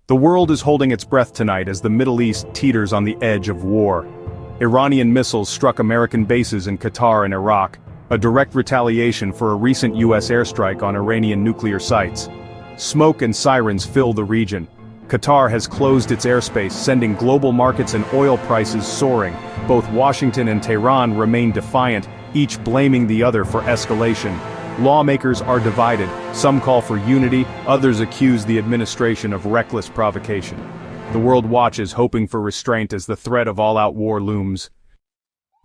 The world is holding its breath tonight as the Middle East teeters on the edge of war. Iranian missiles struck American bases in Qatar and Iraq, a direct retaliation for a recent U.S. airstrike on Iranian nuclear sites. Smoke and sirens fill the region. Qatar has closed its airspace, sending global markets and oil prices soaring. Both Washington and Tehran remain defiant, each blaming the other for escalation. Lawmakers are divided, some call for unity, others accuse the administration of reckless provocation. The world watches, hoping for restraint as the threat of all-out war looms.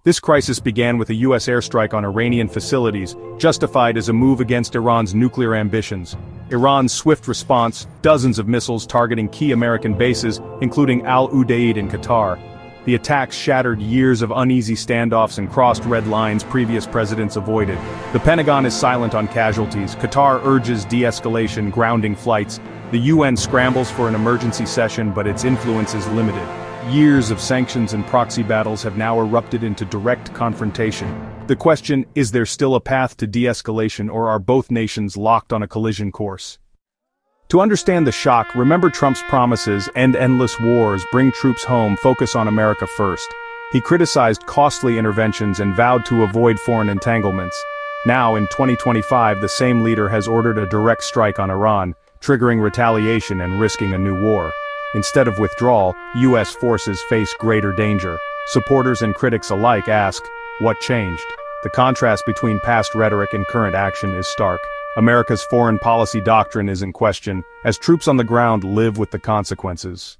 This crisis began with a U.S. airstrike on Iranian facilities, justified as a move against Iran's nuclear ambitions. Iran's swift response, dozens of missiles targeting key American bases, including Al Udeid in Qatar. The attacks shattered years of uneasy standoffs and crossed red lines previous presidents avoided. The Pentagon is silent on casualties. Qatar urges de-escalation, grounding flights. The UN scrambles for an emergency session, but its influence is limited. Years of sanctions and proxy battles have now erupted into direct confrontation. The question, is there still a path to de-escalation, or are both nations locked on a collision course? To understand the shock, remember Trump's promises: end endless wars, bring troops home, focus on America first. He criticized costly interventions and vowed to avoid foreign entanglements. Now, in 2025, the same leader has ordered a direct strike on Iran, triggering retaliation and risking a new war. Instead of withdrawal, U.S. forces face greater danger. Supporters and critics alike ask, what changed? The contrast between past rhetoric and current action is stark. America's foreign policy doctrine is in question, as troops on the ground live with the consequences.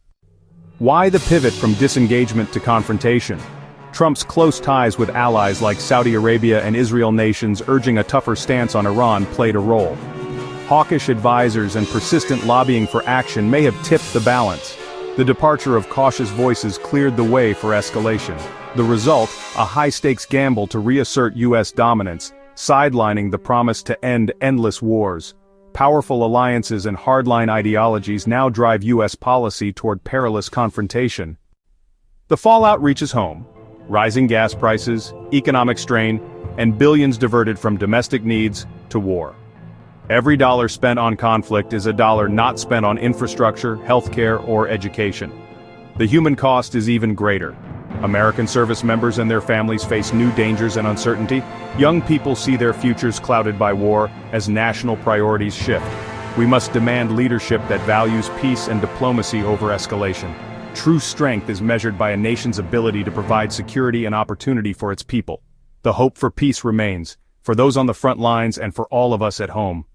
Why the pivot from disengagement to confrontation? Trump's close ties with allies like Saudi Arabia and Israel, nations urging a tougher stance on Iran, played a role. Hawkish advisors and persistent lobbying for action may have tipped the balance. The departure of cautious voices cleared the way for escalation. The result, a high-stakes gamble to reassert U.S. dominance, sidelining the promise to end endless wars. Powerful alliances and hardline ideologies now drive U.S. policy toward perilous confrontation. The fallout reaches home. Rising gas prices, economic strain, and billions diverted from domestic needs to war. Every dollar spent on conflict is a dollar not spent on infrastructure, healthcare, or education. The human cost is even greater. American service members and their families face new dangers and uncertainty. Young people see their futures clouded by war as national priorities shift. We must demand leadership that values peace and diplomacy over escalation. True strength is measured by a nation's ability to provide security and opportunity for its people. The hope for peace remains, for those on the front lines and for all of us at home.